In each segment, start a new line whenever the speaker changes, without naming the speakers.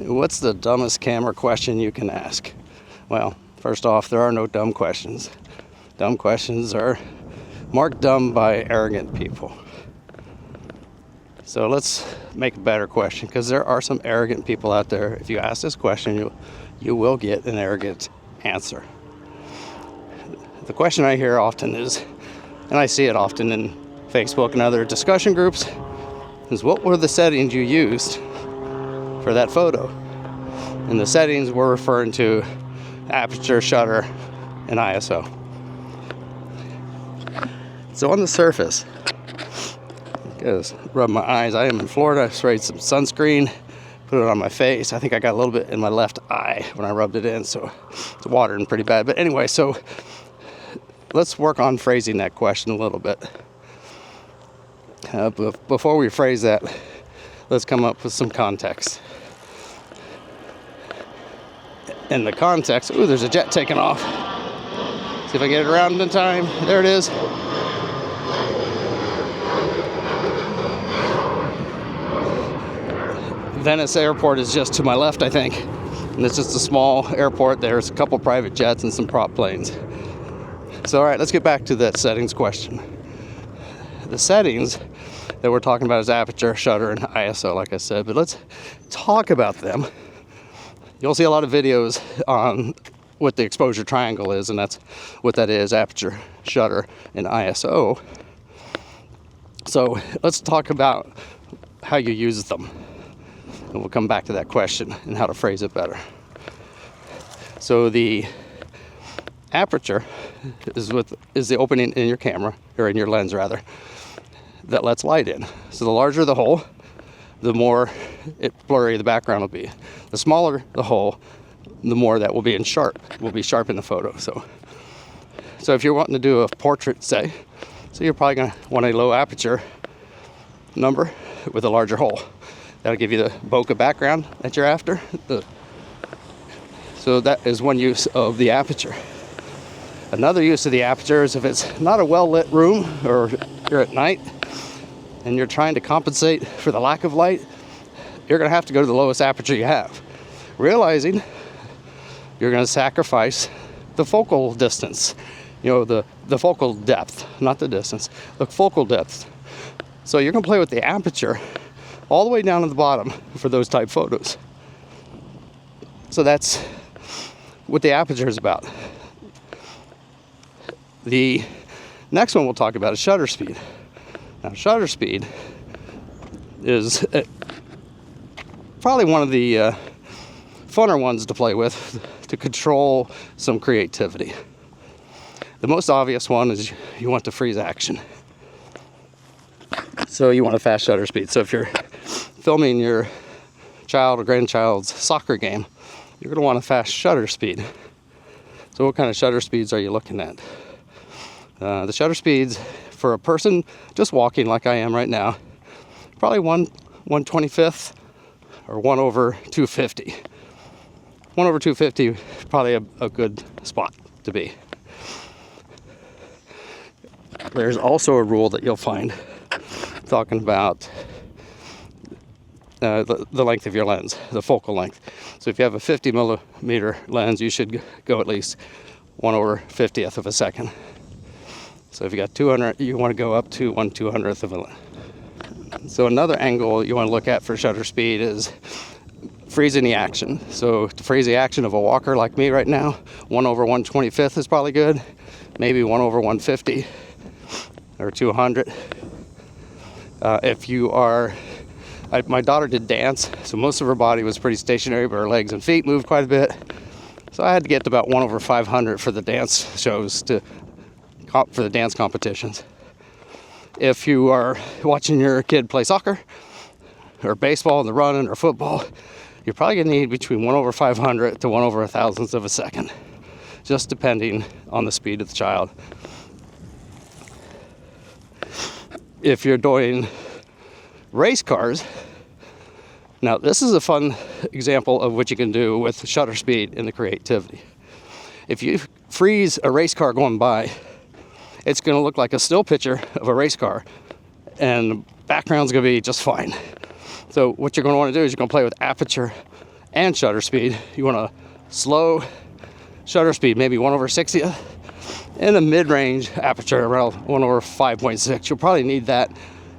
What's the dumbest camera question you can ask? Well, first off, there are no dumb questions. Dumb questions are marked dumb by arrogant people. So let's make a better question, because there are some arrogant people out there. If you ask this question, you will get an arrogant answer. The question I hear often is, and I see it often in Facebook and other discussion groups, is what were the settings you used for that photo? And the settings we're referring to aperture, shutter, and ISO. So on the surface, just rub my eyes. I am in Florida. I sprayed some sunscreen, put it on my face. I think I got a little bit in my left eye when I rubbed it in, so it's watering pretty bad. But anyway, so let's work on phrasing that question a little bit. But before we phrase that, let's come up with some context. In the context, ooh, there's a jet taking off. See if I get it around in time. There it is. Venice airport is just to my left, I think. And it's just a small airport. There's a couple private jets and some prop planes. So, all right, let's get back to that settings question. The settings that we're talking about is aperture, shutter, and ISO, like I said. But let's talk about them. You'll see a lot of videos on what the exposure triangle is, and that's what that is: aperture, shutter, and ISO. So let's talk about how you use them. And we'll come back to that question and how to phrase it better. So the aperture is the opening in your camera, or in your lens rather, that lets light in. So the larger the hole, the more blurry the background will be. The smaller the hole, the more that will be sharp in the photo. So if you're wanting to do a portrait, say, so you're probably going to want a low aperture number with a larger hole. That'll give you the bokeh background that you're after. So that is one use of the aperture. Another use of the aperture is if it's not a well-lit room, or you're at night and you're trying to compensate for the lack of light, you're going to have to go to the lowest aperture you have, realizing you're going to sacrifice the focal distance, the focal depth, not the distance, the focal depth. So you're going to play with the aperture all the way down to the bottom for those type photos. So that's what the aperture is about. The next one we'll talk about is shutter speed. Now, shutter speed is probably one of the funner ones to play with to control some creativity. The most obvious one is you want to freeze action. So you want a fast shutter speed. So if you're filming your child or grandchild's soccer game, you're going to want a fast shutter speed. So what kind of shutter speeds are you looking at? The shutter speeds for a person just walking like I am right now, probably 1/25th or 1/250. 1/250 probably a good spot to be. There's also a rule that you'll find talking about the length of your lens, the focal length. So if you have a 50 millimeter lens, you should go at least 1/50th of a second. So if you got 200, you want to go up to 1/200th of a lens. So another angle you want to look at for shutter speed is freezing the action. So to freeze the action of a walker like me right now, 1/125th is probably good. Maybe 1/150 or 200. If you are, my daughter did dance, so most of her body was pretty stationary, but her legs and feet moved quite a bit. So I had to get to about 1/500 for the dance shows, for the dance competitions. If you are watching your kid play soccer or baseball and they're running, or football, you're probably going to need between 1/500 to 1/1000th of a second, just depending on the speed of the child. If you're doing race cars, now this is a fun example of what you can do with shutter speed and the creativity. If you freeze a race car going by, it's going to look like a still picture of a race car, and the background's going to be just fine. So what you're going to want to do is you're going to play with aperture and shutter speed. You want a slow shutter speed, maybe 1/60th, and a mid-range aperture around 1/5.6. You'll probably need that,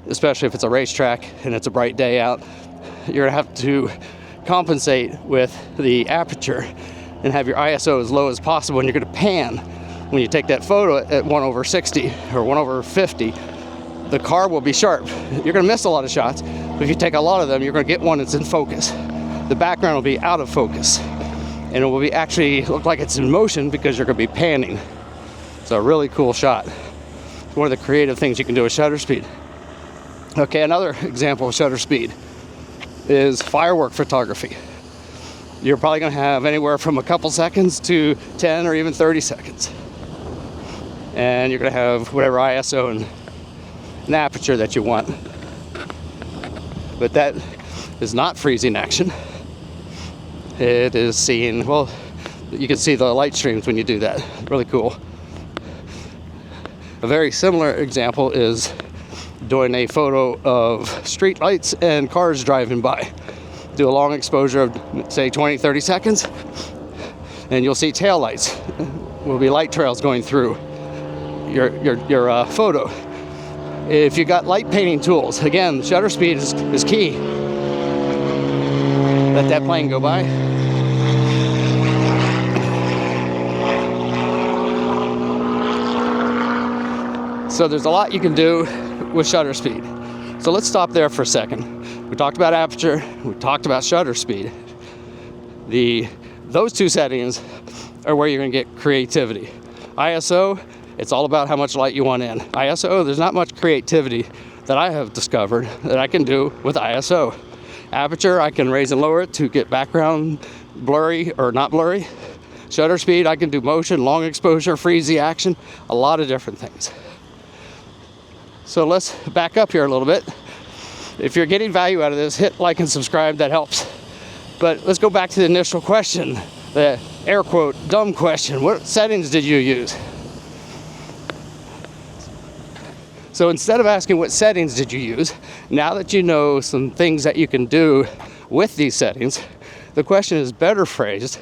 especially if it's a racetrack and it's a bright day out. You're gonna have to compensate with the aperture and have your ISO as low as possible, and you're gonna pan when you take that photo at 1/60 or 1/50. The car will be sharp. You're gonna miss a lot of shots, but if you take a lot of them, you're gonna get one that's in focus. The background will be out of focus, and it will be actually look like it's in motion because you're gonna be panning. It's a really cool shot. It's one of the creative things you can do with shutter speed. Okay, another example of shutter speed is firework photography. You're probably gonna have anywhere from a couple seconds to 10 or even 30 seconds. And you're gonna have whatever ISO and an aperture that you want. But that is not freezing action. It is seeing, well, you can see the light streams when you do that. Really cool. A very similar example is doing a photo of street lights and cars driving by. Do a long exposure of, say, 20-30 seconds, and you'll see tail lights. Will be light trails going through your photo. If you got light painting tools, again, shutter speed is key. Let that plane go by. So there's a lot you can do with shutter speed. So let's stop there for a second. We talked about aperture, we talked about shutter speed. Those two settings are where you're gonna get creativity. ISO, it's all about how much light you want in. ISO, there's not much creativity that I have discovered that I can do with ISO. Aperture, I can raise and lower it to get background blurry or not blurry. Shutter speed, I can do motion, long exposure, freeze the action, a lot of different things. So let's back up here a little bit. If you're getting value out of this, hit like and subscribe, that helps. But let's go back to the initial question, the air quote, dumb question. What settings did you use? So instead of asking what settings did you use, now that you know some things that you can do with these settings, the question is better phrased.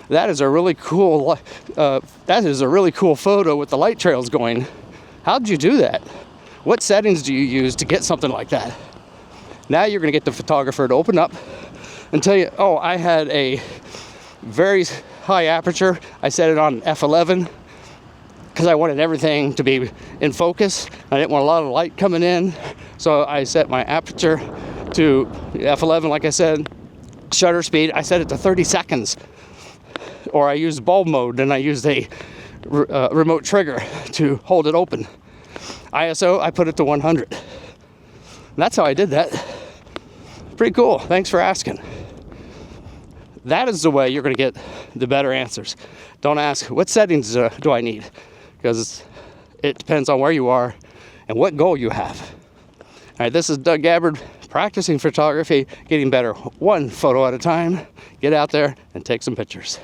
That is a really cool photo with the light trails going. How'd you do that? What settings do you use to get something like that? Now you're gonna get the photographer to open up and tell you, oh, I had a very high aperture. I set it on f11 because I wanted everything to be in focus. I didn't want a lot of light coming in. So I set my aperture to f11, like I said. Shutter speed, I set it to 30 seconds. Or I used bulb mode and I used a remote trigger to hold it open. ISO, I put it to 100. And that's how I did that. Pretty cool. Thanks for asking. That is the way you're going to get the better answers. Don't ask, what settings do I need? Because it depends on where you are and what goal you have. All right, this is Doug Gabbard, practicing photography, getting better one photo at a time. Get out there and take some pictures.